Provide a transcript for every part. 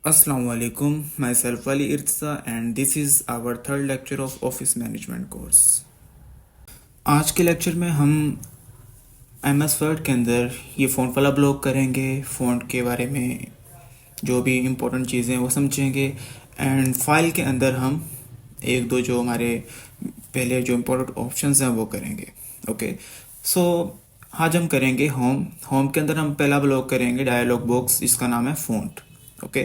Assalamu alaikum. Myself Ali Irtza and this is our third lecture of Office Management course. आज के lecture में हम MS word के अंदर ये फ़ॉन्ट वाला ब्लॉक करेंगे, फ़ॉन्ट के बारे में जो भी इम्पोर्टेंट चीज़ें हैं वो समझेंगे एंड फाइल के अंदर हम एक दो जो हमारे पहले जो इम्पोर्टेंट ऑप्शंस हैं वो करेंगे. ओके सो आज हम करेंगे होम के अंदर हम पहला ब्लॉक करेंगे डायलॉग बॉक्स जिसका नाम है फ़ॉन्ट. ओके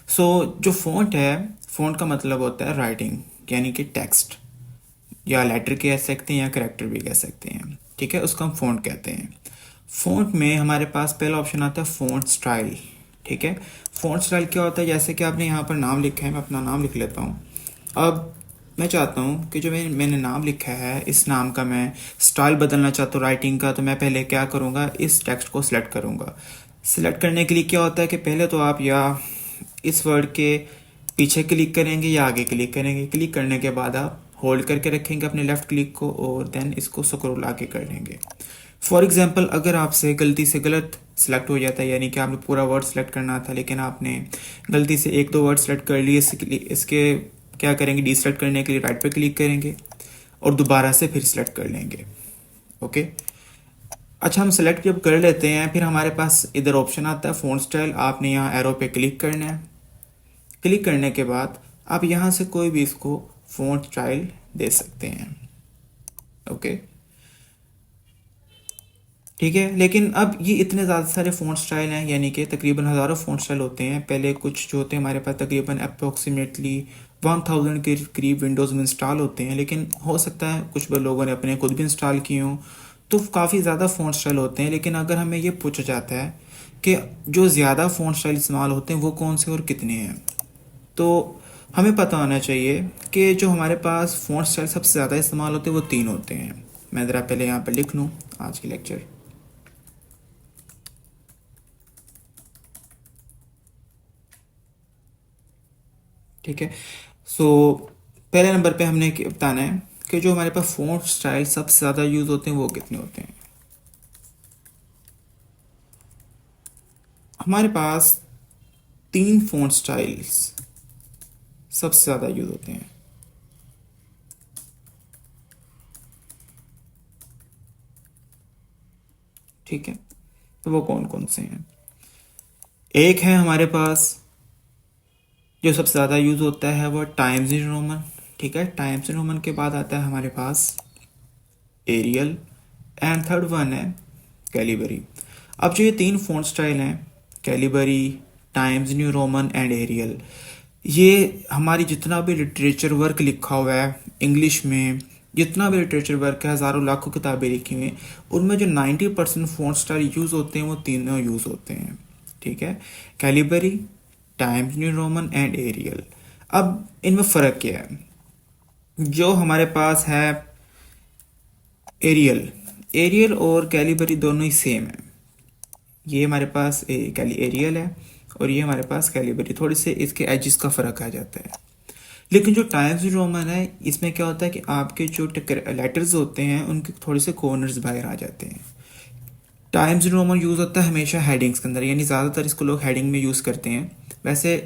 सो जो फ़ॉन्ट है, फ़ॉन्ट का मतलब होता है राइटिंग यानी कि टेक्स्ट या लेटर कह सकते हैं या कैरेक्टर भी कह सकते हैं. ठीक है, उसको हम फ़ॉन्ट कहते हैं. फ़ॉन्ट में हमारे पास पहला ऑप्शन आता है फ़ॉन्ट स्टाइल. ठीक है, फ़ॉन्ट स्टाइल क्या होता है, जैसे कि आपने यहाँ पर नाम लिखा है, मैं अपना नाम लिख लेता हूँ. अब मैं चाहता हूँ कि जो मैंने नाम लिखा है इस नाम का मैं स्टाइल बदलना चाहता हूँ राइटिंग का, तो मैं पहले क्या करूँगा, इस टेक्स्ट को सिलेक्ट करूँगा. सिलेक्ट करने के लिए क्या होता है कि पहले तो आप या इस वर्ड के पीछे क्लिक करेंगे या आगे क्लिक करेंगे. क्लिक करने के बाद आप होल्ड करके रखेंगे अपने लेफ़्ट क्लिक को और देन इसको स्क्रॉल आगे कर लेंगे. फॉर एग्जांपल अगर आपसे गलती से गलत सिलेक्ट हो जाता है, यानी कि आपने पूरा वर्ड सेलेक्ट करना था लेकिन आपने गलती से एक दो वर्ड सेलेक्ट कर लिए, इसके क्या करेंगे, डिसेलेक्ट करने के लिए राइट पे क्लिक करेंगे और दोबारा से फिर सिलेक्ट कर लेंगे. ओके अच्छा, हम सेलेक्ट जब कर लेते हैं फिर हमारे पास इधर ऑप्शन आता है फ़ॉन्ट स्टाइल. आपने यहाँ एरो पे क्लिक करना है. क्लिक करने के बाद आप यहाँ से कोई भी इसको फ़ॉन्ट स्टाइल दे सकते हैं. ओके ठीक है, लेकिन अब ये इतने ज़्यादा सारे फ़ॉन्ट स्टाइल हैं, यानी कि तकरीबन हज़ारों फ़ॉन्ट स्टाइल होते हैं. पहले कुछ जो होते हैं हमारे पास तकरीबन अप्रोक्सीमेटली 1000 के करीब विंडोज़ में इंस्टॉल होते हैं, लेकिन हो सकता है कुछ लोगों ने अपने खुद भी इंस्टॉल किए हों, तो काफ़ी ज़्यादा फ़ॉन्ट स्टाइल होते हैं. लेकिन अगर हमें ये पूछा जाता है कि जो ज़्यादा फ़ॉन्ट स्टाइल इस्तेमाल होते हैं वो कौन से और कितने हैं, तो हमें पता होना चाहिए कि जो हमारे पास फ़ॉन्ट स्टाइल सबसे ज़्यादा इस्तेमाल होते हैं वो 3 होते हैं. मैं ज़रा पहले यहाँ पर लिख लूँ आज की लेक्चर. ठीक है, सो पहले नंबर पे हमने बताना है कि जो हमारे पास फ़ॉन्ट स्टाइल सबसे ज़्यादा यूज़ होते हैं वो कितने होते हैं. हमारे पास 3 फ़ॉन्ट स्टाइल्स सबसे ज़्यादा यूज़ होते हैं. ठीक है, तो वो कौन कौन से हैं. एक है हमारे पास जो सबसे ज़्यादा यूज़ होता है वो टाइम्स न्यू रोमन. ठीक है, टाइम्स न्यू रोमन के बाद आता है हमारे पास एरियल एंड थर्ड वन है कैलिबरी. अब जो ये 3 फ़ॉन्ट स्टाइल हैं, Calibri, Times New Roman and Arial, ये हमारी जितना भी लिटरेचर वर्क लिखा हुआ है इंग्लिश में, जितना भी लिटरेचर वर्क है, हज़ारों लाखों किताबें लिखी हुई हैं, उनमें जो 90% फ़ॉन्ट स्टाइल यूज़ होते हैं वो तीनों यूज़ होते हैं. ठीक है, Calibri, Times New Roman and Arial. अब इनमें फ़र्क क्या है, जो हमारे पास है एरियल और कैलिबरी दोनों ही सेम है. ये हमारे पास एरियल है और ये हमारे पास कैलिबरी, थोड़ी से इसके एजेस का फ़र्क आ जाता है. लेकिन जो टाइम्स न्यू रोमन है इसमें क्या होता है कि आपके जो लेटर्स होते हैं उनके थोड़े से कॉर्नर्स बाहर आ जाते हैं. टाइम्स न्यू रोमन यूज़ होता है हमेशा हेडिंग्स के अंदर, यानी ज़्यादातर इसको लोग हेडिंग में यूज़ करते हैं. वैसे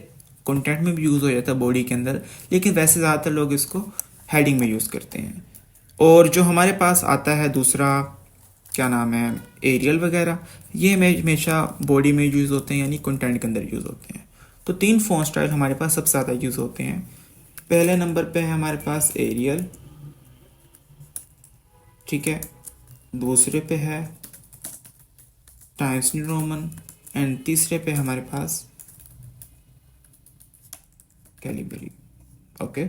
कंटेंट में भी यूज़ हो जाता है बॉडी के अंदर, लेकिन वैसे ज़्यादातर लोग इसको हेडिंग में यूज़ करते हैं. और जो हमारे पास आता है दूसरा, क्या नाम है, एरियल वगैरह, ये हमेशा बॉडी में यूज़ होते हैं, यानी कंटेंट के अंदर यूज़ होते हैं. तो 3 फ़ॉन्ट स्टाइल हमारे पास सबसे ज़्यादा यूज़ होते हैं. पहले नंबर पे है हमारे पास एरियल. ठीक है, दूसरे पे है टाइम्स न्यू रोमन एंड तीसरे पे हमारे पास कैलिबरी. ओके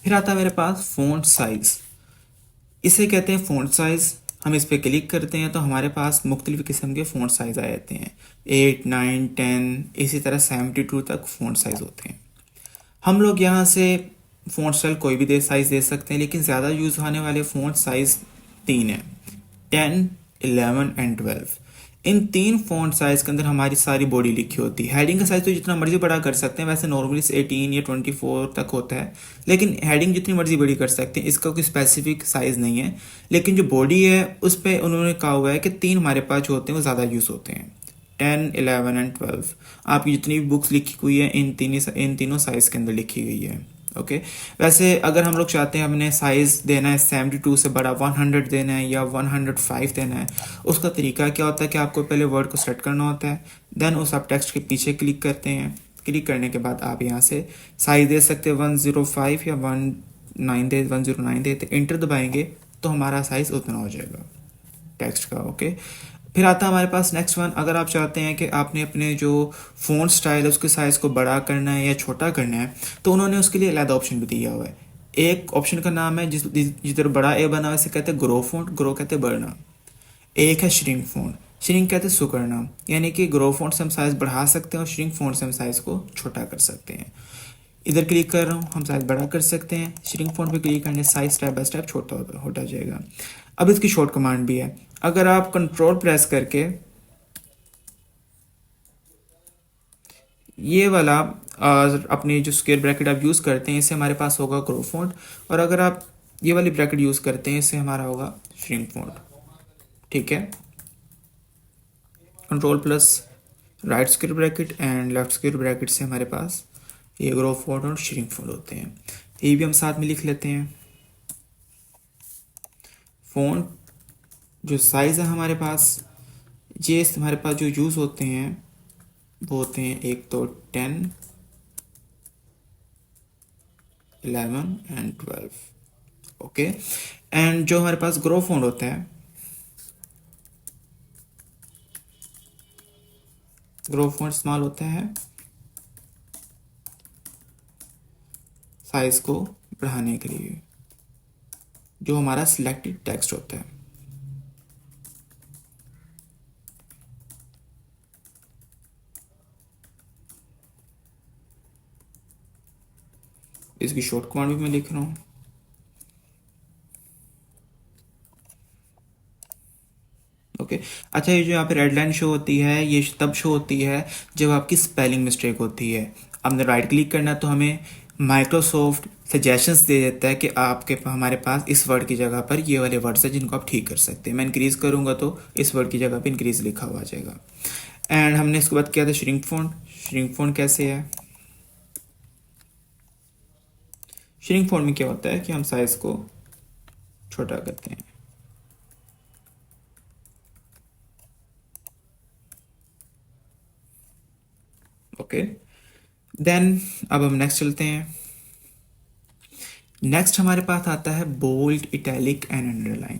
फिर आता है मेरे पास फ़ॉन्ट साइज़. इसे कहते हैं फ़ॉन्ट साइज़. हम इस पर क्लिक करते हैं तो हमारे पास मुख्तलिफ़ किस्म के फ़ॉन्ट साइज़ आ जाते हैं. 8, 9, 10 इसी तरह 72 तक फ़ॉन्ट साइज़ होते हैं. हम लोग यहाँ से फ़ॉन्ट स्टाइल कोई भी साइज़ दे सकते हैं, लेकिन ज़्यादा यूज़ होने वाले फ़ॉन्ट साइज़ 3 हैं, 10, 11 एंड 12. इन 3 फ़ॉन्ट साइज़ के अंदर हमारी सारी बॉडी लिखी होती है। हेडिंग का साइज़ तो जितना मर्जी बड़ा कर सकते हैं, वैसे नॉर्मली 18 या 24 तक होता है, लेकिन हेडिंग जितनी मर्जी बड़ी कर सकते हैं, इसका कोई स्पेसिफिक साइज़ नहीं है। लेकिन जो बॉडी है उस पर उन्होंने कहा हुआ है कि 3 हमारे पास जो होते हैं वो ज़्यादा यूज़ होते हैं, 10, 11 एंड 12। आपकी जितनी भी बुक्स लिखी हुई है इन तीनों साइज़ के अंदर लिखी गई है। ओके वैसे अगर हम लोग चाहते हैं हमने साइज़ देना है 72 से बड़ा 100 देना है या 105 देना है, उसका तरीका क्या होता है कि आपको पहले वर्ड को सेलेक्ट करना होता है, देन उस आप टेक्स्ट के पीछे क्लिक करते हैं। क्लिक करने के बाद आप यहाँ से साइज़ दे सकते हैं 105 या 109 देते, इंटर दबाएंगे तो हमारा साइज़ उतना हो जाएगा टेक्स्ट का। ओके फिर आता है हमारे पास नेक्स्ट वन। अगर आप चाहते हैं कि आपने अपने जो फ़ॉन्ट स्टाइल है उसके साइज़ को बड़ा करना है या छोटा करना है, तो उन्होंने उसके लिए अलग ऑप्शन भी दिया हुआ है। एक ऑप्शन का नाम है जिधर बड़ा ए बना वैसे कहते हैं ग्रो फ़ॉन्ट, ग्रो कहते हैं बढ़ना। एक है श्रिंक फ़ॉन्ट, श्रिंक कहते हैं सिकुड़ना, यानी कि ग्रो फ़ॉन्ट से हम साइज़ बढ़ा सकते हैं और श्रिंक फ़ॉन्ट से हम साइज़ को छोटा कर सकते हैं। इधर क्लिक कर रहा हूँ, हम साइज़ बड़ा कर सकते हैं, श्रिंक फ़ॉन्ट पे क्लिक करने साइज़ स्टेप बाय स्टेप छोटा होता जाएगा। अब इसकी शॉर्ट कमांड भी है। अगर आप कंट्रोल प्रेस करके ये वाला अपनी जो स्क्वायर ब्रैकेट आप यूज़ करते हैं, इससे हमारे पास होगा ग्रो फ़ॉन्ट, और अगर आप ये वाली ब्रैकेट यूज़ करते हैं इससे हमारा होगा श्रिंक फ़ॉन्ट। ठीक है, control plus right square bracket and left square bracket से हमारे पास ये ग्रो फ़ॉन्ट और श्रिंक फ़ॉन्ट होते हैं। ये भी हम साथ में लिख लेते हैं। फ़ॉन्ट जो साइज़ है हमारे पास, ये हमारे पास जो यूज़ होते हैं वो होते हैं एक तो 10, 11 एंड 12। ओके एंड जो हमारे पास ग्रो फ़ॉन्ट होता है, ग्रो फ़ॉन्ट इस्तेमाल होता है साइज़ को बढ़ाने के लिए, जो हमारा सिलेक्टेड टेक्स्ट होता है। इसकी शॉर्ट कमांड भी मैं लिख रहा हूँ। ओके अच्छा, ये जो यहाँ पे रेड लाइन शो होती है ये तब शो होती है जब आपकी स्पेलिंग मिस्टेक होती है। हमने राइट क्लिक करना है तो हमें माइक्रोसॉफ्ट सजेशंस दे देता है कि आपके हमारे पास इस वर्ड की जगह पर ये वाले वर्ड्स हैं जिनको आप ठीक कर सकते हैं। मैं इंक्रीज करूँगा तो इस वर्ड की जगह पर इंक्रीज लिखा हुआ आ जाएगा। एंड हमने इसके बाद किया था श्रिंक फ़ॉन्ट। श्रिंक फ़ॉन्ट कैसे है? श्रिंक फ़ॉन्ट में क्या होता है कि हम साइज़ को छोटा करते हैं। ओके देन अब हम नेक्स्ट चलते हैं। नेक्स्ट हमारे पास आता है bold, italic and underline.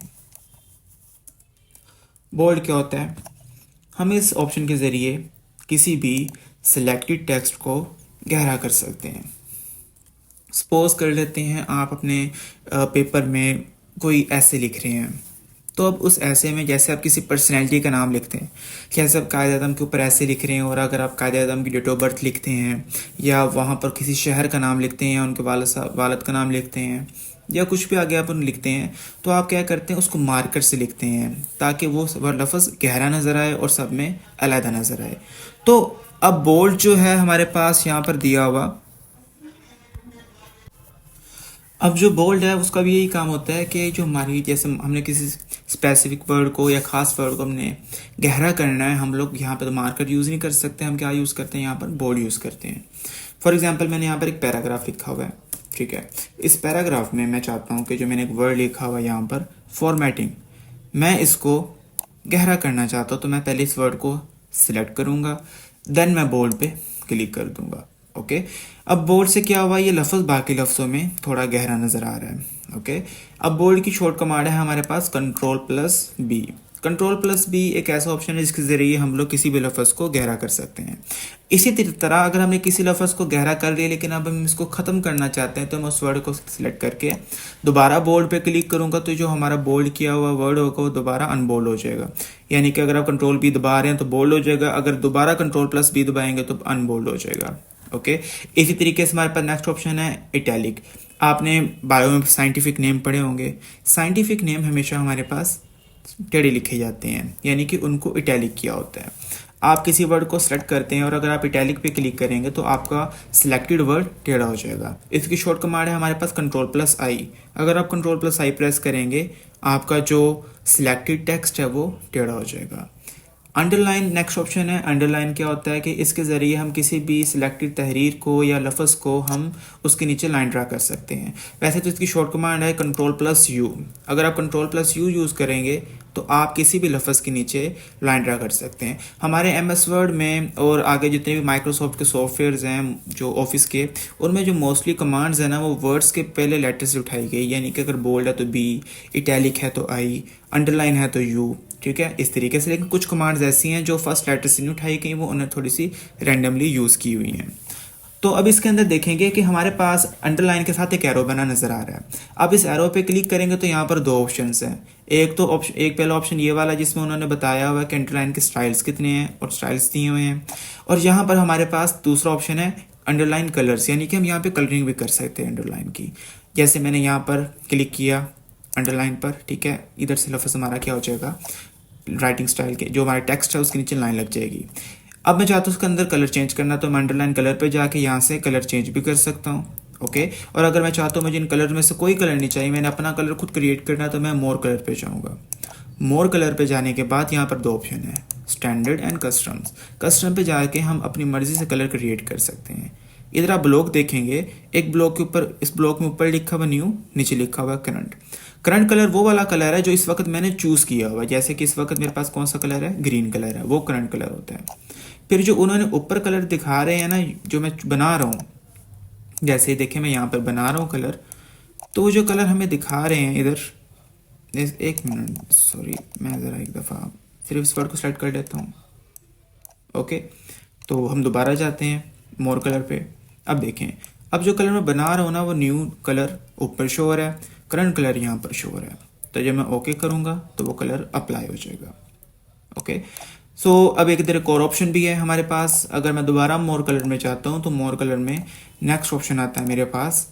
Bold क्या होता है? हम इस ऑप्शन के ज़रिए किसी भी सिलेक्टेड टेक्स्ट को गहरा कर सकते हैं। सपोज कर लेते हैं आप अपने पेपर में कोई ऐसे लिख रहे हैं, तो अब उस ऐसे में जैसे आप किसी पर्सनैलिटी का नाम लिखते हैं, जैसे आप कायद आज़म के ऊपर ऐसे लिख रहे हैं, और अगर आप कायद आज़म की डेट ऑफ बर्थ लिखते हैं या वहाँ पर किसी शहर का नाम लिखते हैं या उनके वालद का नाम लिखते हैं या कुछ भी आगे आप उन लिखते हैं, तो आप क्या करते हैं उसको मार्कर से लिखते हैं ताकि वो लफ्ज़ गहरा नज़र आए और सब में अलहदा नज़र आए। तो अब बोल्ड जो है हमारे पास यहाँ पर दिया हुआ, अब जो बोल्ड है उसका भी यही काम होता है कि जो हमारी जैसे हमने किसी स्पेसिफिक वर्ड को या ख़ास वर्ड को हमने गहरा करना है, हम लोग यहाँ पर तो मार्कर यूज़ नहीं कर सकते, हम क्या यूज़ करते हैं यहाँ पर बोल्ड यूज़ करते हैं। फॉर एग्जांपल मैंने यहाँ पर एक पैराग्राफ लिखा हुआ है, ठीक है। इस पैराग्राफ में मैं चाहता हूँ कि जो मैंने एक वर्ड लिखा हुआ है यहाँ पर फॉर्मेटिंग, मैं इसको गहरा करना चाहता हूँ, तो मैं पहले इस वर्ड को सिलेक्ट करूँगा, देन मैं बोल्ड पे क्लिक कर दूँगा। ओके अब बोल्ड से क्या हुआ, ये लफ्ज़ बाकी लफ्ज़ों में थोड़ा गहरा नज़र आ रहा है। ओके अब बोल्ड की शॉर्ट कमांड है हमारे पास control plus B. Control plus B एक ऐसा ऑप्शन है जिसके ज़रिए हम लोग किसी भी लफ्ज़ को गहरा कर सकते हैं। इसी तरह अगर हमने किसी लफ्ज़ को गहरा कर लिया लेकिन अब हम इसको ख़त्म करना चाहते हैं, तो मैं उस वर्ड को सिलेक्ट करके दोबारा बोल्ड पे क्लिक करूँगा, तो जो हमारा बोल्ड किया हुआ वर्ड होगा वो दोबारा अनबोल्ड हो जाएगा। यानी कि अगर आप कंट्रोल बी दबा रहे हैं तो बोल्ड हो जाएगा, अगर दोबारा कंट्रोल प्लस बी दबाएंगे तो अनबोल्ड हो जाएगा। ओके इसी तरीके से हमारे पास नेक्स्ट ऑप्शन है इटैलिक। आपने बायो में साइंटिफिक नेम पढ़े होंगे, साइंटिफिक नेम हमेशा हमारे पास टेढ़े लिखे जाते हैं, यानी कि उनको इटैलिक किया होता है। आप किसी वर्ड को सेलेक्ट करते हैं और अगर आप इटैलिक पे क्लिक करेंगे तो आपका सिलेक्टेड वर्ड टेढ़ा हो जाएगा। इसकी शॉर्ट कमांड है हमारे पास Ctrl+I। अगर आप Ctrl+I प्रेस करेंगे आपका जो सिलेक्टेड टेक्स्ट है वो टेढ़ा हो जाएगा। अंडरलाइन नेक्स्ट ऑप्शन है। अंडरलाइन क्या होता है कि इसके ज़रिए हम किसी भी सिलेक्टेड तहरीर को या लफ्ज़ को हम उसके नीचे लाइन ड्रा कर सकते हैं। वैसे तो इसकी शॉर्ट कमांड है Ctrl+U। अगर आप Ctrl+U यूज़ करेंगे तो आप किसी भी लफ्ज़ के नीचे लाइन ड्रा कर सकते हैं। हमारे MS वर्ड में और आगे जितने भी माइक्रोसॉफ्ट के सॉफ्टवेयर्स हैं जो ऑफिस के, उनमें जो मोस्टली कमांड्स हैं ना वो वर्ड्स के पहले लेटर से उठाई गई, यानी कि अगर बोल्ड है तो B, इटैलिक है तो I, अंडरलाइन है तो U, ठीक है, इस तरीके से। लेकिन कुछ कमांड्स ऐसी हैं जो फर्स्ट लेटर से नहीं उठाई गई, वो उन्हें थोड़ी सी रैंडमली यूज़ की हुई हैं। तो अब इसके अंदर देखेंगे कि हमारे पास अंडरलाइन के साथ एक एरो बना नज़र आ रहा है। अब इस एरो पे क्लिक करेंगे तो यहाँ पर दो ऑप्शंस हैं। एक पहला ऑप्शन ये वाला जिसमें उन्होंने बताया हुआ है कि अंडरलाइन के स्टाइल्स कितने हैं और स्टाइल्स दिए हुए हैं, और यहाँ पर हमारे पास दूसरा ऑप्शन है अंडरलाइन कलर्स, यानी कि हम यहाँ पे कलरिंग भी कर सकते हैं अंडरलाइन की। जैसे मैंने यहाँ पर क्लिक किया अंडरलाइन पर, ठीक है, इधर से लफ्ज़ हमारा क्या हो जाएगा, राइटिंग स्टाइल के जो हमारा टेक्स्ट है उसके नीचे लाइन लग जाएगी। अब मैं चाहता हूँ उसके अंदर कलर चेंज करना, तो मैं अंडरलाइन कलर पे जाके यहाँ से कलर चेंज भी कर सकता हूँ। ओके, और अगर मैं चाहता हूँ मुझे इन कलर में से कोई कलर नहीं चाहिए, मैंने अपना कलर खुद क्रिएट करना है, तो मैं मोर कलर पे जाऊँगा। मोर कलर पे जाने के बाद यहाँ पर दो ऑप्शन है, स्टैंडर्ड एंड कस्टम्स। कस्टम पे जाके हम अपनी मर्जी से कलर क्रिएट कर सकते हैं। इधर आप ब्लॉक देखेंगे, एक ब्लॉक के ऊपर, इस ब्लॉक में ऊपर लिखा हुआ न्यू, नीचे लिखा हुआ करंट। करंट कलर वो वाला कलर है जो इस वक्त मैंने चूज़ किया हुआ है। जैसे कि इस वक्त मेरे पास कौन सा कलर है, ग्रीन कलर है, वो करंट कलर होता है। फिर जो उन्होंने ऊपर कलर दिखा रहे हैं ना, जो मैं बना रहा हूँ, जैसे देखिए मैं यहाँ पर बना रहा हूँ कलर, तो वो जो कलर हमें दिखा रहे हैं इधर, एक मिनट सॉरी, मैं ज़रा एक दफ़ा सिर्फ इस वर्ड को सेलेक्ट कर लेता हूँ। ओके, तो हम दोबारा जाते हैं मोर कलर पे। अब देखें, अब जो कलर मैं बना रहा हूँ ना वो न्यू कलर ऊपर शो हो रहा है, करंट कलर यहाँ पर शो हो रहा है। तो जब मैं ओके करूँगा तो वो कलर अप्लाई हो जाएगा। ओके, सो अब एक इधर एक और ऑप्शन भी है हमारे पास। अगर मैं दोबारा मोर कलर में चाहता हूँ तो मोर कलर में नेक्स्ट ऑप्शन आता है मेरे पास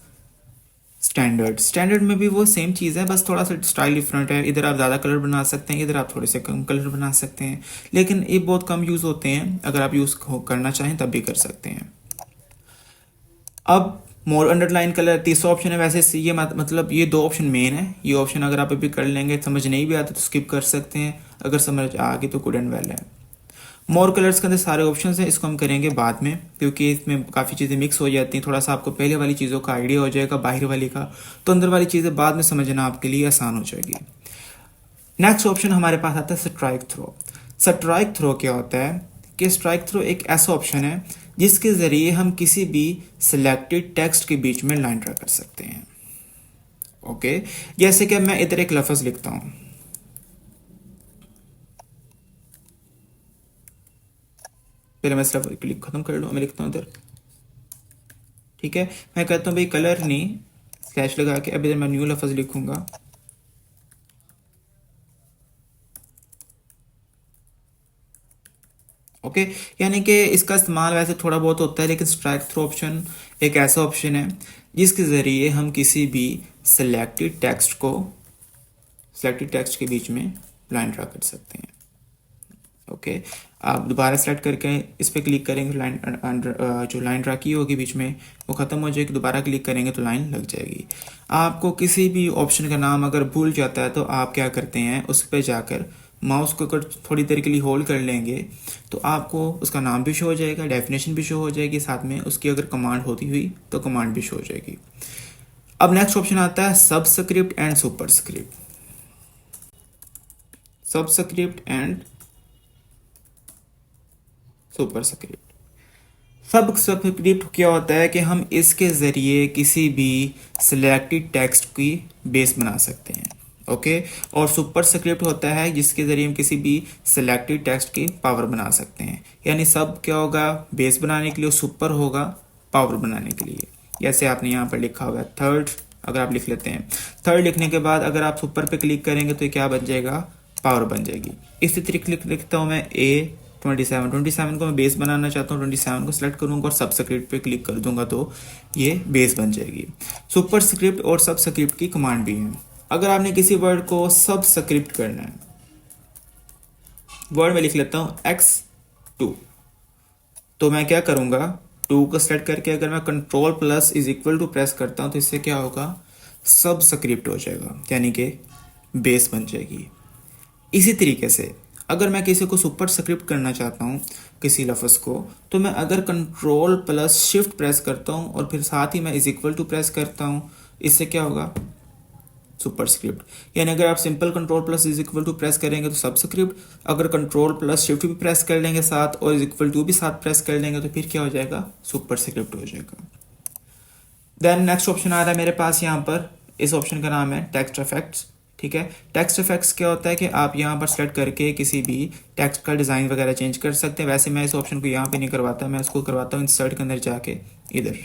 स्टैंडर्ड। स्टैंडर्ड में भी वो सेम चीज़ है, बस थोड़ा सा स्टाइल डिफरेंट है। इधर आप ज़्यादा कलर बना सकते हैं, इधर आप थोड़े से कम कलर बना सकते हैं, लेकिन ये बहुत कम यूज़ होते हैं। अगर आप यूज़ करना चाहें तब भी कर सकते हैं। अब मोर अंडरलाइन कलर तीसरा ऑप्शन है। वैसे ये मतलब ये दो ऑप्शन मेन है। ये ऑप्शन अगर आप अभी कर लेंगे, समझ नहीं भी आता तो स्किप कर सकते हैं, अगर समझ आ गई तो गुड एंड वेल है। मोर कलर्स के अंदर सारे ऑप्शन हैं, इसको हम करेंगे बाद में क्योंकि इसमें काफ़ी चीज़ें मिक्स हो जाती हैं। थोड़ा सा आपको पहले वाली चीज़ों का आइडिया हो जाएगा, बाहर वाली का, तो अंदर वाली चीज़ें बाद में समझना आपके लिए आसान हो जाएगी। नेक्स्ट ऑप्शन हमारे पास आता है स्ट्राइक थ्रो। स्ट्राइक थ्रो क्या होता है कि स्ट्राइक थ्रो एक ऐसा ऑप्शन है जिसके ज़रिए हम किसी भी सिलेक्टेड टेक्स्ट के बीच में लाइन ड्रा कर सकते हैं। ओके, जैसे कि मैं इधर एक लफ्ज़ लिखता हूँ, पहले मैं सिर्फ क्लिक खत्म कर लूँ, मैं लिखता हूँ इधर, ठीक है। मैं कहता हूँ भाई कलर नहीं, स्लैश लगा के अब इधर मैं न्यू लफ्ज़ लिखूंगा। ओके, यानी कि इसका इस्तेमाल वैसे थोड़ा बहुत होता है, लेकिन स्ट्राइक थ्रो ऑप्शन एक ऐसा ऑप्शन है जिसके ज़रिए हम किसी भी सिलेक्टेड टेक्स्ट के बीच में लाइन ड्रा कर सकते हैं। ओके, आप दोबारा सेलेक्ट करके इस पर क्लिक करेंगे, जो लाइन ड्रा की होगी बीच में वो ख़त्म हो जाएगी। दोबारा क्लिक करेंगे तो लाइन लग जाएगी। आपको किसी भी ऑप्शन का नाम अगर भूल जाता है तो आप क्या करते हैं, उस पर जाकर माउस को अगर थोड़ी देर के लिए होल्ड कर लेंगे तो आपको उसका नाम भी शो हो जाएगा, डेफिनेशन भी शो हो जाएगी, साथ में उसकी अगर कमांड होती हुई तो कमांड भी शो हो जाएगी। अब नेक्स्ट ऑप्शन आता है subscript and superscript. Subscript and superscript. Subscript क्या होता है कि हम इसके ज़रिए किसी भी सिलेक्टेड टेक्स्ट की बेस बना सकते हैं। ओके, और सुपरस्क्रिप्ट होता है जिसके ज़रिए हम किसी भी सिलेक्टेड टेक्स्ट की पावर बना सकते हैं। यानी सब क्या होगा, बेस बनाने के लिए, सुपर होगा पावर बनाने के लिए। जैसे आपने यहाँ पर लिखा हुआ है थर्ड, अगर आप लिख लेते हैं, थर्ड लिखने के बाद अगर आप सुपर पे क्लिक करेंगे तो क्या बन जाएगा, पावर बन जाएगी। इसी तरीके लिखता हूँ मैं A27 को मैं बेस बनाना चाहता हूँ, 27 को सिलेक्ट करूँगा और सबस्क्रिप्ट पे क्लिक कर दूंगा तो ये बेस बन जाएगी। सुपरस्क्रिप्ट और सबस्क्रिप्ट की कमांड भी है। अगर आपने किसी वर्ड को सबस्क्रिप्ट करना है, वर्ड में लिख लेता हूँ x2। तो मैं क्या करूँगा, 2 को सेलेक्ट करके अगर मैं control plus is equal to press करता हूँ तो इससे क्या होगा, सबस्क्रिप्ट हो जाएगा, यानी कि बेस बन जाएगी। इसी तरीके से अगर मैं किसी को सुपर स्क्रिप्ट करना चाहता हूँ किसी लफ्ज़ को, तो मैं अगर कंट्रोल प्लस शिफ्ट प्रेस करता हूँ और फिर साथ ही मैं इज इक्वल टू प्रेस करता हूँ, इससे क्या होगा, सुपर स्क्रिप्ट। यानी अगर आप simple control plus is equal to press करेंगे तो सब स्क्रिप्ट, अगर कंट्रोल प्लस शिफ्ट भी प्रेस कर लेंगे साथ और इज इक्वल टू भी साथ प्रेस कर लेंगे तो फिर क्या हो जाएगा, सुपर स्क्रिप्ट हो जाएगा। देन नेक्स्ट ऑप्शन आ रहा है मेरे पास यहाँ पर, इस ऑप्शन का नाम है टेक्स्ट इफेक्ट्स। ठीक है, टेक्स्ट इफेक्ट्स क्या होता है कि आप यहाँ पर सेलेक्ट करके किसी भी टेक्स्ट का डिज़ाइन वगैरह चेंज कर सकते हैं। वैसे मैं इस ऑप्शन को यहाँ पे नहीं करवाता, मैं इसको करवाता हूँ इंसर्ट के अंदर जाके इधर।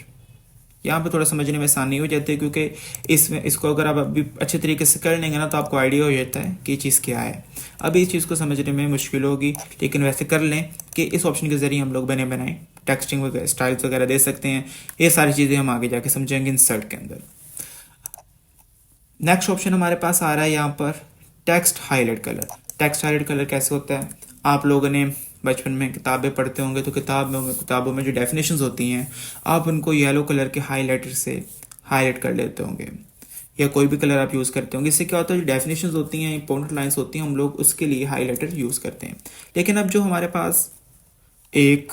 यहाँ पे थोड़ा समझने में आसानी हो जाती है, क्योंकि इसमें इसको अगर आप अभी अच्छे तरीके से कर लेंगे ना तो आपको आइडिया हो जाता है कि चीज़ क्या है। अभी इस चीज़ को समझने में मुश्किल होगी, लेकिन वैसे कर लें कि इस ऑप्शन के ज़रिए हम लोग बने बनाए टेक्सटिंग वगैरह स्टाइल्स वगैरह दे सकते हैं। ये सारी चीज़ें हम आगे जाके समझेंगे इंसर्ट के अंदर। नेक्स्ट ऑप्शन हमारे पास आ रहा है यहाँ पर text highlight colour. Text highlight colour कैसे होता है, आप लोगों ने बचपन में किताबें पढ़ते होंगे तो किताबों में जो डेफिनेशंस होती हैं आप उनको येलो कलर के हाईलाइटर से हाईलाइट कर लेते होंगे, या कोई भी कलर आप यूज़ करते होंगे। इससे क्या होता है, जो डेफिनेशंस होती हैं, इंपॉर्टेंट लाइंस होती हैं, हम लोग उसके लिए हाईलाइटर यूज़ करते हैं। लेकिन अब जो हमारे पास एक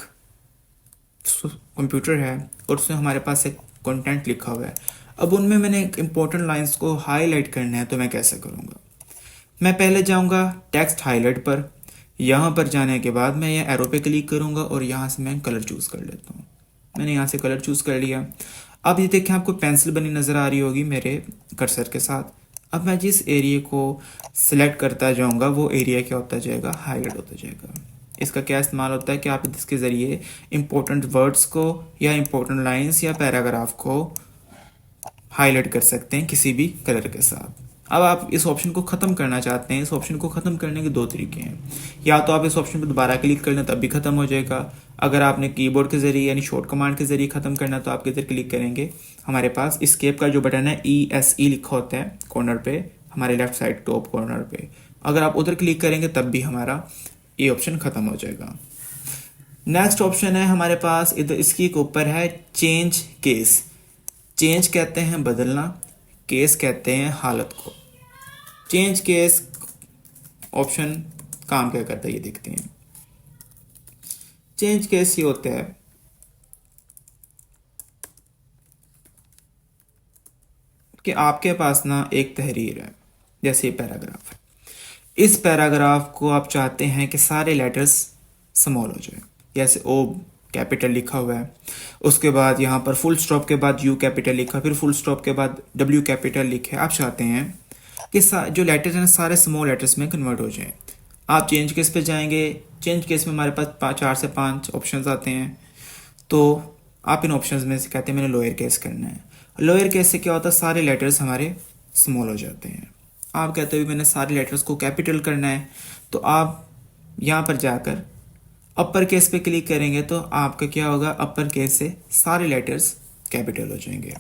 कंप्यूटर है और उसमें हमारे पास एक कंटेंट लिखा हुआ है, अब उनमें मैंने एक इंपॉर्टेंट लाइंस को हाईलाइट करना है, तो मैं कैसे करूँगा। मैं पहले जाऊँगा टेक्स्ट हाईलाइट पर, यहाँ पर जाने के बाद मैं ये एरो पे क्लिक करूँगा और यहाँ से मैं कलर चूज़ कर लेता हूँ। मैंने यहाँ से कलर चूज़ कर लिया। अब ये देखें, आपको पेंसिल बनी नज़र आ रही होगी मेरे कर्सर के साथ। अब मैं जिस एरिया को सिलेक्ट करता जाऊँगा वो एरिया क्या होता जाएगा, हाईलाइट होता जाएगा। इसका क्या इस्तेमाल होता है कि आप इसके ज़रिए इंपॉर्टेंट वर्ड्स को या इंपॉर्टेंट लाइंस या पैराग्राफ को हाईलाइट कर सकते हैं किसी भी कलर के साथ। अब आप इस ऑप्शन को ख़त्म करना चाहते हैं, इस ऑप्शन को ख़त्म करने के 2 तरीके हैं। या तो आप इस ऑप्शन पर दोबारा क्लिक कर लें तब भी ख़त्म हो जाएगा। अगर आपने कीबोर्ड के ज़रिए यानी शॉर्ट कमांड के ज़रिए ख़त्म करना तो आप किधर क्लिक करेंगे, हमारे पास एस्केप का जो बटन है ESE लिखा होता है कॉर्नर पे, हमारे लेफ्ट साइड टॉप कॉर्नर पे, अगर आप उधर क्लिक करेंगे तब भी हमारा ये ऑप्शन ख़त्म हो जाएगा। नेक्स्ट ऑप्शन है हमारे पास इधर, इसके ऊपर है चेंज केस। चेंज कहते हैं बदलना, केस कहते हैं हालत को। चेंज केस ऑप्शन काम क्या करता है ये देखते हैं। चेंज केस ये होता है कि आपके पास ना एक तहरीर है, जैसे पैराग्राफ है। इस पैराग्राफ को आप चाहते हैं कि सारे लेटर्स स्मॉल हो जाए, जैसे ओ कैपिटल लिखा हुआ है, उसके बाद यहाँ पर फुल स्टॉप के बाद यू कैपिटल लिखा, फिर फुल स्टॉप के बाद डब्ल्यू कैपिटल लिखे। आप चाहते हैं कि जो लेटर्स हैं सारे स्मॉल लेटर्स में कन्वर्ट हो जाएं। आप चेंज केस पे जाएंगे, चेंज केस में हमारे पास 4 से 5 ऑप्शंस आते हैं। तो आप इन ऑप्शंस में से कहते हैं मैंने लोअर केस करना है। लोअर केस से क्या होता है, सारे लेटर्स हमारे स्मॉल हो जाते हैं। आप कहते हुए मैंने सारे लेटर्स को कैपिटल करना है, तो आप यहाँ पर जाकर अपर केस पे क्लिक करेंगे तो आपका क्या होगा, अपर केस से सारे लेटर्स कैपिटल हो जाएंगे।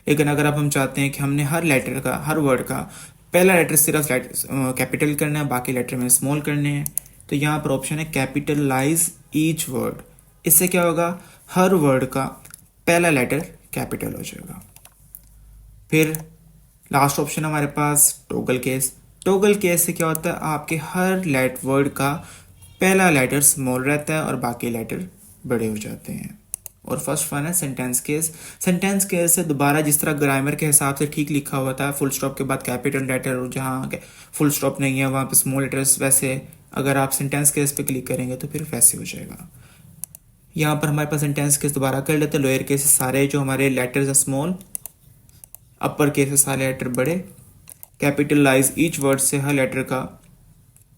लेकिन अगर आप हम चाहते हैं कि हमने हर लेटर का, हर वर्ड का पहला लेटर सिर्फ कैपिटल करना है, बाकी लेटर में स्मॉल करने हैं, तो यहाँ पर ऑप्शन है कैपिटलाइज ईच वर्ड। इससे क्या होगा, हर वर्ड का पहला लेटर कैपिटल हो जाएगा। फिर लास्ट ऑप्शन हमारे पास टॉगल केस। टॉगल केस से क्या होता है, आपके हर वर्ड का पहला लेटर स्मॉल रहता है और बाकी लेटर बड़े हो जाते हैं। और फर्स्ट वन है सेंटेंस केस। सेंटेंस केस से दोबारा जिस तरह ग्रामर के हिसाब से ठीक लिखा हुआ था, फुल स्टॉप के बाद कैपिटल लेटर और जहाँ फुल स्टॉप नहीं है वहाँ पे स्मॉल लेटर्स, वैसे अगर आप सेंटेंस केस पे क्लिक करेंगे तो फिर वैसे हो जाएगा। यहाँ पर हमारे पास सेंटेंस केस दोबारा कर लेते हैं। लोअर केस से सारे जो हमारे लेटर्स हैं स्मॉल, अपर केस से सारे लेटर बड़े, कैपिटलाइज ईच वर्ड से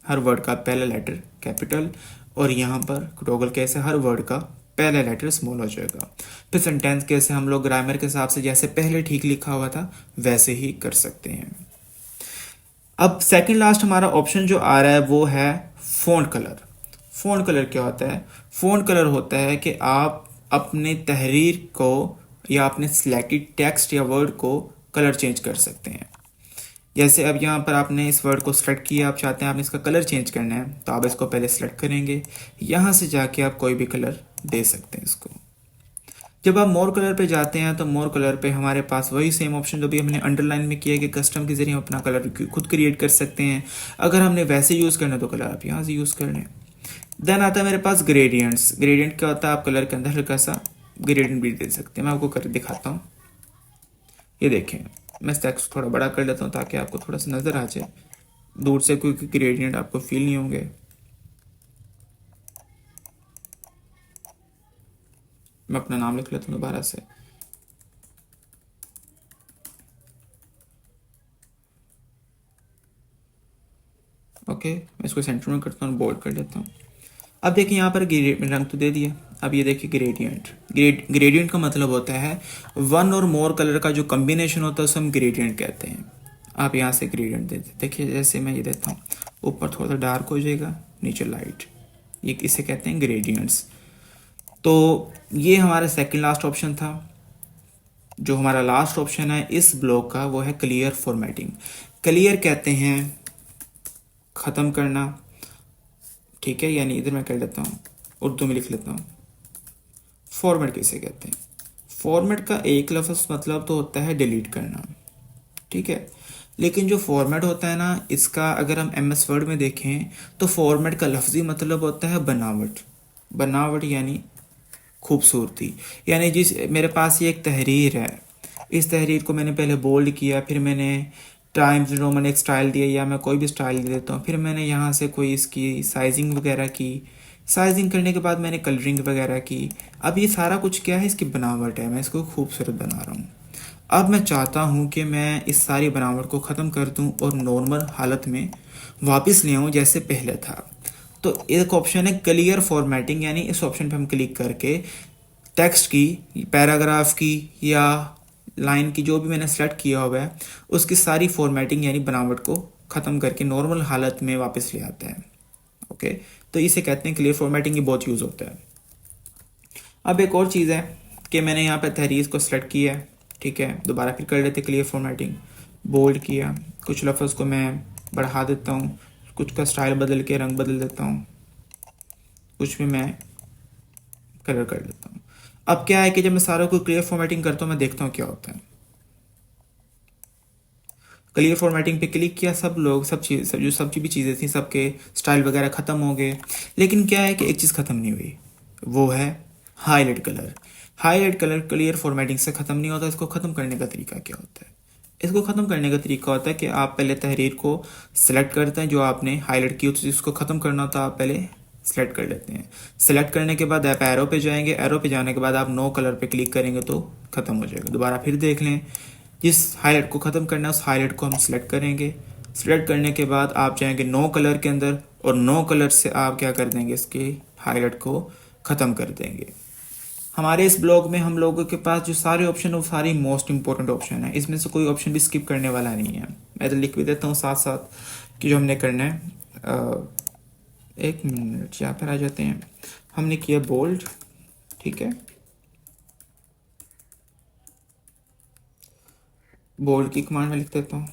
हर वर्ड का पहला लेटर कैपिटल, और यहाँ पर टॉगल केस से हर वर्ड का पहला लेटर स्मॉल हो जाएगा। फिर सेंटेंस केस से हम लोग ग्रामर के हिसाब से जैसे पहले ठीक लिखा हुआ था वैसे ही कर सकते हैं। अब सेकंड लास्ट हमारा ऑप्शन जो आ रहा है वो है फ़ॉन्ट कलर। फ़ॉन्ट कलर क्या होता है, फ़ॉन्ट कलर होता है कि आप अपने तहरीर को या अपने सिलेक्टेड टेक्स्ट या वर्ड को कलर चेंज कर सकते हैं। जैसे अब यहाँ पर आपने इस वर्ड को सेलेक्ट किया, आप चाहते हैं आपने इसका कलर चेंज करना है, तो आप इसको पहले सेलेक्ट करेंगे, यहाँ से जाके आप कोई भी कलर दे सकते हैं इसको। जब आप मोर कलर पे जाते हैं तो मोर कलर पे हमारे पास वही सेम ऑप्शन जो भी हमने अंडरलाइन में किया कि कस्टम के जरिए हम अपना कलर खुद क्रिएट कर सकते हैं। अगर हमने वैसे यूज़ करना है तो कलर आप यहाँ से यूज़ कर लें। देन आता है मेरे पास ग्रेडियंट्स। ग्रेडियंट क्या होता है, आप कलर के अंदर हल्का सा ग्रेडियंट भी दे सकते हैं। मैं आपको कर दिखाता हूँ, ये देखें, मैं टेक्स्ट थोड़ा बड़ा कर लेता हूँ ताकि आपको थोड़ा सा नज़र आ जाए, दूर से कोई ग्रेडियंट आपको फील नहीं होंगे। मैं अपना नाम लिख लेता हूँ दोबारा से। ओके, मैं इसको सेंटर में करता हूँ, बोल्ड कर लेता हूँ। अब देखिए यहाँ पर रंग तो दे दिया। अब ये देखिए ग्रेडियंट। ग्रेडियंट का मतलब होता है वन और मोर कलर का जो कॉम्बिनेशन होता है उसे हम ग्रेडियंट कहते हैं। आप यहाँ से ग्रेडियंट देते, देखिए जैसे मैं ये देता हूँ, ऊपर थोड़ा सा डार्क हो जाएगा, नीचे लाइट, ये इसे कहते हैं ग्रेडियंट्स। तो ये हमारा सेकंड लास्ट ऑप्शन था। जो हमारा लास्ट ऑप्शन है इस ब्लॉक का वो है क्लियर फॉर्मेटिंग। क्लियर कहते हैं ख़त्म करना, ठीक है, यानी इधर मैं कर लेता हूँ, उर्दू में लिख लेता हूँ। फॉर्मेट किसे कहते हैं? फॉर्मेट का एक लफ्ज़ मतलब तो होता है डिलीट करना, ठीक है, लेकिन जो फॉर्मेट होता है ना, इसका अगर हम एमएस वर्ड में देखें तो फॉर्मेट का लफ्ज़ी मतलब होता है बनावट। बनावट यानी खूबसूरती। यानी जिस मेरे पास ये एक तहरीर है, इस तहरीर को मैंने पहले बोल्ड किया, फिर मैंने टाइम्स रोमन एक स्टाइल दिया या मैं कोई भी स्टाइल दे देता हूँ, फिर मैंने यहाँ से कोई इसकी साइजिंग वगैरह की, साइजिंग करने के बाद मैंने कलरिंग वगैरह की। अब ये सारा कुछ क्या है, इसकी बनावट है, मैं इसको खूबसूरत बना रहा हूँ। अब मैं चाहता हूँ कि मैं इस सारी बनावट को ख़त्म कर दूँ और नॉर्मल हालत में वापस ले आऊँ जैसे पहले था। तो एक ऑप्शन है क्लियर फॉर्मेटिंग, यानी इस ऑप्शन पे हम क्लिक करके टेक्स्ट की, पैराग्राफ की या लाइन की, जो भी मैंने सेलेक्ट किया हुआ है उसकी सारी फॉर्मेटिंग यानी बनावट को ख़त्म करके नॉर्मल हालत में वापस ले आता है। ओके, तो इसे कहते हैं क्लियर फॉर्मेटिंग, ये बहुत यूज़ होता है। अब एक और चीज़ है कि मैंने यहाँ पर तहरीर को सेलेक्ट किया है, ठीक है, दोबारा फिर कर लेते क्लियर फॉर्मेटिंग, बोल्ड किया, कुछ लफ्ज़ को मैं बढ़ा देता हूँ, कुछ का स्टाइल बदल के रंग बदल देता हूँ, कुछ में मैं कलर कर लेता हूँ। अब क्या है कि जब मैं सारों को क्लियर फॉर्मेटिंग करता हूँ मैं देखता हूँ क्या होता है। क्लियर फॉर्मेटिंग पे क्लिक किया, सब लोग सब चीज़ सब जो सब भी चीज़ें थी सबके स्टाइल वगैरह ख़त्म हो गए, लेकिन क्या है कि एक चीज़ ख़त्म नहीं हुई, वो है highlight colour. Highlight colour clear formatting से ख़त्म नहीं होता। इसको ख़त्म करने का तरीका क्या होता है? इसको ख़त्म करने का तरीका होता है कि आप पहले तहरीर को सिलेक्ट करते हैं, जो आपने हाईलाइट की होती है उसको ख़त्म करना होता है, आप पहले सेलेक्ट कर लेते हैं। सेलेक्ट करने के बाद आप एरो पे जाएंगे, एरो पे जाने के बाद आप नो कलर पे क्लिक करेंगे तो ख़त्म हो जाएगा। दोबारा फिर देख लें, जिस हाईलाइट को ख़त्म करना है उस हाईलाइट को हम सिलेक्ट करेंगे। सिलेक्ट करने के बाद आप जाएंगे नो कलर के अंदर और नो कलर से आप क्या कर देंगे, इसके हाईलाइट को ख़त्म कर देंगे। हमारे इस ब्लॉग में हम लोगों के पास जो सारे ऑप्शन है वो सारी मोस्ट इंपॉर्टेंट ऑप्शन है, इसमें से कोई ऑप्शन भी स्किप करने वाला नहीं है। मैं तो लिख भी देता हूँ साथ साथ कि जो हमने करना है। एक मिनट, यहाँ पर आ जाते हैं। हमने किया बोल्ड, ठीक है, बोल्ड की कमांड में लिख देता हूँ।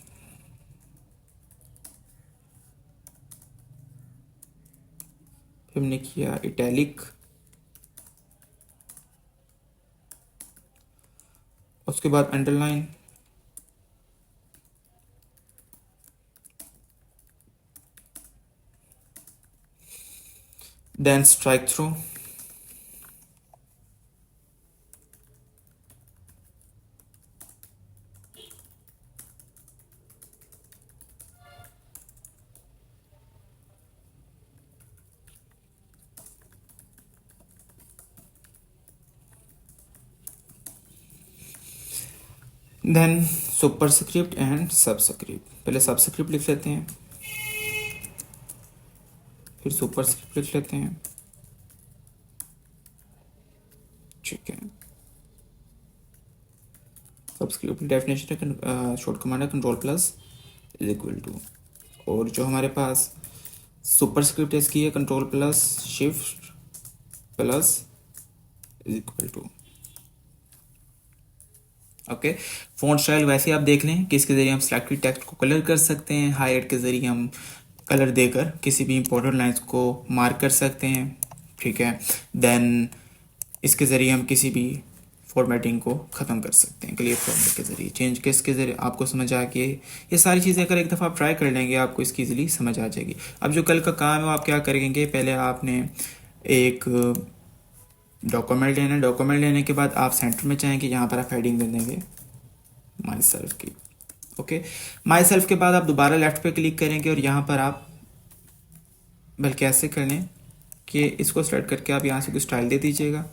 फिर हमने किया इटैलिक, उसके बाद underline, then strike through, then superscript and subscript. पहले सबस्क्रिप्ट लिख लेते हैं, फिर सुपरस्क्रिप्ट लिख लेते हैं, ठीक है। सबस्क्रिप्ट डेफिनेशन है, शॉर्ट कमांड है control plus is equal to, और जो हमारे पास सुपरस्क्रिप्ट है इसकी है control plus shift plus is equal to. Okay, font style वैसे आप देख लें कि इसके ज़रिए हम सिलेक्टेड टेक्स्ट को कलर कर सकते हैं। हाईलाइट के ज़रिए हम कलर देकर किसी भी इंपॉर्टेंट लाइंस को मार्क कर सकते हैं। ठीक है, देन इसके ज़रिए हम किसी भी फॉर्मेटिंग को ख़त्म कर सकते हैं क्लियर फॉर्मेट के ज़रिए। चेंज केस के ज़रिए आपको समझ आ के ये सारी चीज़ें अगर एक दफ़ा आप ट्राई कर लेंगे आपको इसकी ईजिली समझ आ जाएगी। अब जो कल का काम है वो आप क्या करेंगे, पहले आपने एक डॉक्यूमेंट लेना है। डॉक्यूमेंट लेने के बाद आप सेंटर में चाहेंगे, यहाँ पर आप हेडिंग दे देंगे माई सेल्फ की। ओके, माई सेल्फ के बाद आप दोबारा लेफ्ट पे क्लिक करेंगे और यहाँ पर आप बल्कि ऐसे कर लें कि इसको सेलेक्ट करके आप यहाँ से कोई स्टाइल दे दीजिएगा,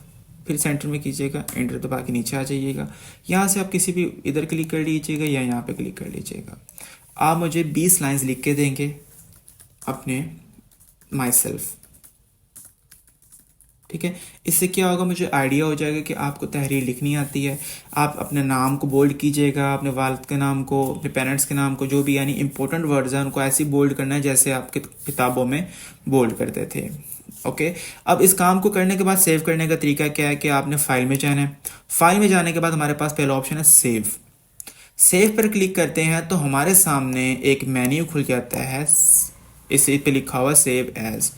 फिर सेंटर में कीजिएगा, एंटर दबा के नीचे आ जाइएगा। यहाँ से आप किसी भी इधर क्लिक कर लीजिएगा या यहाँ पे क्लिक कर लीजिएगा। आप मुझे 20 लाइंस लिख के देंगे अपने माई सेल्फ। ठीक है, इससे क्या होगा, मुझे आइडिया हो जाएगा कि आपको तहरीर लिखनी आती है। आप अपने नाम को बोल्ड कीजिएगा, अपने वालिद के नाम को, अपने पेरेंट्स के नाम को, जो भी यानी इंपॉर्टेंट वर्ड्स हैं उनको ऐसे बोल्ड करना है जैसे आपके किताबों में बोल्ड करते थे। ओके, अब इस काम को करने के बाद सेव करने का तरीका क्या है कि आपने फाइल में जाना है। फाइल में जाने के बाद हमारे पास पहला ऑप्शन है सेव। सेव पर क्लिक करते हैं तो हमारे सामने एक मेन्यू खुल जाता है, इस पे लिखा हुआ सेव एज।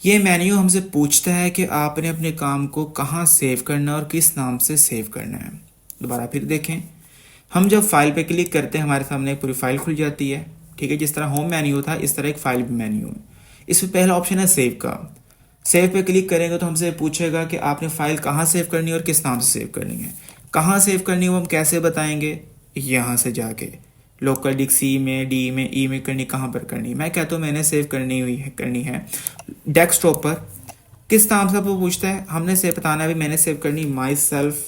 ये मेन्यू हमसे पूछता है कि आपने अपने काम को कहाँ सेव करना है और किस नाम से सेव करना है। दोबारा फिर देखें, हम जब फाइल पे क्लिक करते हैं हमारे सामने एक पूरी फाइल खुल जाती है। ठीक है, जिस तरह होम मेन्यू था इस तरह एक फाइल भी मेन्यू है। इसमें पहला ऑप्शन है सेव का। सेव पे क्लिक करेंगे तो हमसे पूछेगा कि आपने फाइल कहाँ सेव करनी है और किस नाम से सेव करनी है। कहाँ सेव करनी है वो हम कैसे बताएंगे, यहाँ से जाके लोकल डिस्क सी में, डी में, ई में करनी, कहाँ पर करनी। मैं कहता हूँ मैंने सेव करनी है डेस्कटॉप पर। किस नाम से वो पूछता है, हमने सेव बताना है, भी मैंने सेव करनी माई सेल्फ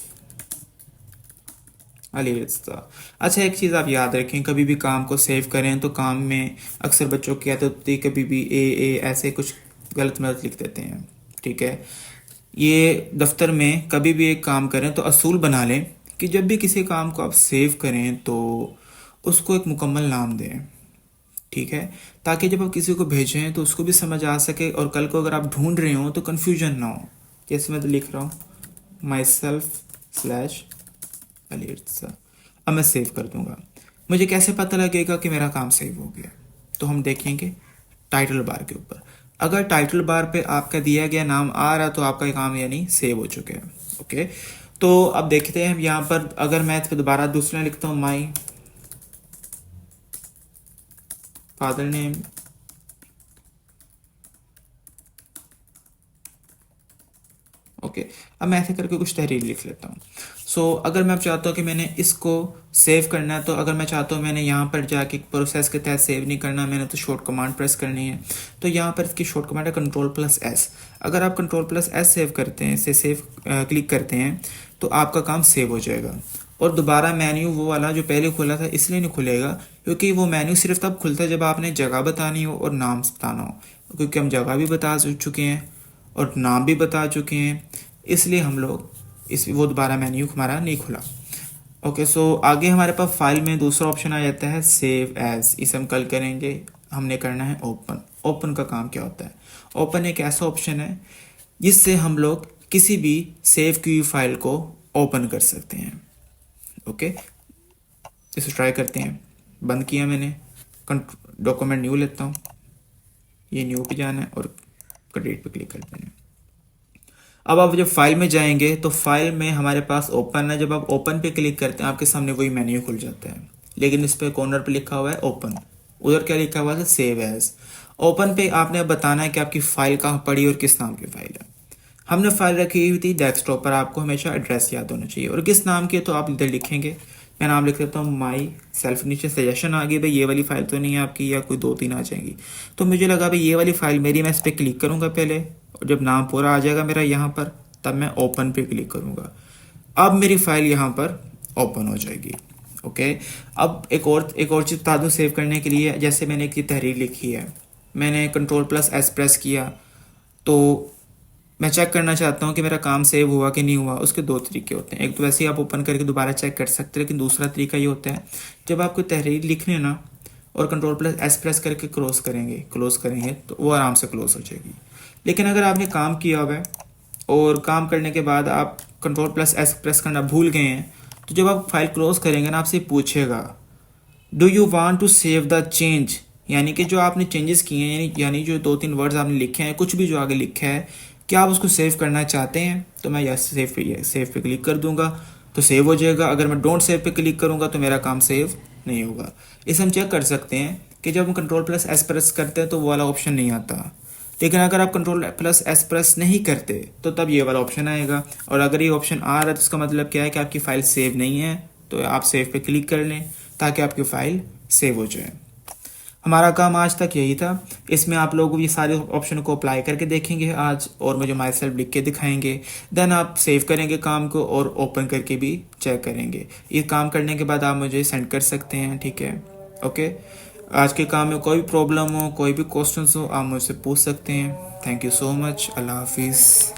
अली रिश्ता। अच्छा, एक चीज़ आप याद रखें, कभी भी काम को सेव करें तो काम में अक्सर बच्चों की आदत होती है कभी भी ए ऐसे कुछ गलत मलत लिख देते हैं। ठीक है, ये दफ्तर में कभी भी एक काम करें तो असूल बना लें कि जब भी किसी काम को आप सेव करें तो उसको एक मुकम्मल नाम दें। ठीक है, ताकि जब आप किसी को भेजें तो उसको भी समझ आ सके और कल को अगर आप ढूंढ रहे हो तो कन्फ्यूजन ना हो। जैसे मैं तो लिख रहा हूँ माई सेल्फ स्लैश अलीर्सा। अब मैं सेव कर दूंगा, मुझे कैसे पता लगेगा कि मेरा काम सेव हो गया, तो हम देखेंगे टाइटल बार के ऊपर। अगर टाइटल बार पे आपका दिया गया नाम आ रहा तो आपका काम यानी सेव हो चुके हैं। ओके, तो अब देखते हैं यहाँ पर, अगर मैं इस पर दोबारा दूसरा लिखता हूँ माई फादर नेम, ओके, अब मैं ऐसे करके कुछ तहरीर लिख लेता हूँ। सो अगर मैं चाहता हूँ कि मैंने इसको सेव करना है, तो अगर मैं चाहता हूँ मैंने यहाँ पर जाके प्रोसेस के तहत सेव नहीं करना, मैंने तो शॉर्ट कमांड प्रेस करनी है, तो यहाँ पर इसकी शॉर्ट कमांड है Ctrl+S। अगर आप Ctrl+S सेव करते हैं, इसे सेव क्लिक करते हैं तो आपका काम सेव हो जाएगा। और दोबारा मेन्यू वो वाला जो पहले खुला था इसलिए नहीं खुलेगा क्योंकि वो मेन्यू सिर्फ तब खुलता है जब आपने जगह बतानी हो और नाम बताना हो, क्योंकि हम जगह भी बता चुके हैं और नाम भी बता चुके हैं, इसलिए हम लोग वो दोबारा मेन्यू हमारा नहीं खुला। ओके, सो आगे हमारे पास फाइल में दूसरा ऑप्शन आ जाता है सेव एज। इसे हम कल करेंगे, हमने करना है ओपन। ओपन का काम क्या होता है, ओपन एक ऐसा ऑप्शन है जिससे हम लोग किसी भी सेव की हुई फाइल को ओपन कर सकते हैं। ओके, इसे ट्राई करते हैं। बंद किया मैंने, डॉक्यूमेंट न्यू लेता हूँ, ये न्यू पे जाना है और क्रिएट पे क्लिक कर देना है। अब आप जब फाइल में जाएंगे तो फाइल में हमारे पास ओपन है। जब आप ओपन पे क्लिक करते हैं आपके सामने वही मेन्यू खुल जाता है, लेकिन इस पे कॉर्नर पे लिखा हुआ है ओपन, उधर क्या लिखा हुआ है सेव एज। ओपन पे आपने बताना है कि आपकी फाइल कहाँ पड़ी और किस नाम की फाइल है। हमने फाइल रखी हुई थी डेस्कटॉप पर, आपको हमेशा एड्रेस याद होना चाहिए और किस नाम की, तो आप इधर लिखेंगे। मैं नाम लिख देता हूँ माई सेल्फ। नीचे सजेशन आ गई भाई ये वाली फाइल तो नहीं है आपकी, या कोई 2-3 आ जाएंगी, तो मुझे लगा भाई ये वाली फाइल मेरी, मैं इस पर क्लिक करूँगा पहले और जब नाम पूरा आ जाएगा मेरा यहाँ पर तब मैं ओपन पे क्लिक करूँगा। अब मेरी फाइल यहाँ पर ओपन हो जाएगी। ओके, अब एक और चीज़ बता दूँ सेव करने के लिए। जैसे मैंने एक तहरीर लिखी है, मैंने Ctrl+S प्रेस किया तो मैं चेक करना चाहता हूँ कि मेरा काम सेव हुआ कि नहीं हुआ। उसके 2 तरीके होते हैं, एक तो वैसे ही आप ओपन करके दोबारा चेक कर सकते हैं, लेकिन दूसरा तरीका ये होता है जब आप कोई तहरीर लिखने ना और Ctrl+S प्रेस करके क्लोज करेंगे तो वो आराम से क्लोज हो जाएगी। लेकिन अगर आपने काम किया हुआ है और काम करने के बाद आप Ctrl+S प्रेस करना भूल गए हैं तो जब आप फाइल क्लोज करेंगे ना, आपसे पूछेगा do you want to save the change, यानी कि जो आपने चेंजेस किए हैं, यानी जो 2-3 वर्ड्स आपने लिखे हैं, कुछ भी जो आगे लिखा है, क्या आप उसको सेव करना चाहते हैं? तो मैं यस सेव पे क्लिक कर दूंगा तो सेव हो जाएगा। अगर मैं डोंट सेव पे क्लिक करूंगा तो मेरा काम सेव नहीं होगा। इसे हम चेक कर सकते हैं कि जब हम कंट्रोल+S प्रेस करते हैं तो वो वाला ऑप्शन नहीं आता, लेकिन अगर आप कंट्रोल+S प्रेस नहीं करते तो तब ये वाला ऑप्शन आएगा। और अगर ये ऑप्शन आ रहा है तो इसका मतलब क्या है कि आपकी फ़ाइल सेव नहीं है, तो आप सेव पे क्लिक कर लें ताकि आपकी फ़ाइल सेव हो जाए। हमारा काम आज तक यही था। इसमें आप लोग ये सारे ऑप्शन को अप्लाई करके देखेंगे आज, और मुझे माई सेल्फ लिख के दिखाएंगे। देन आप सेव करेंगे काम को और ओपन करके भी चेक करेंगे। ये काम करने के बाद आप मुझे सेंड कर सकते हैं, ठीक है? ओके, आज के काम में कोई भी प्रॉब्लम हो, कोई भी क्वेश्चन हो, आप मुझसे पूछ सकते हैं। Thank you so much. अल्लाह हाफिज़।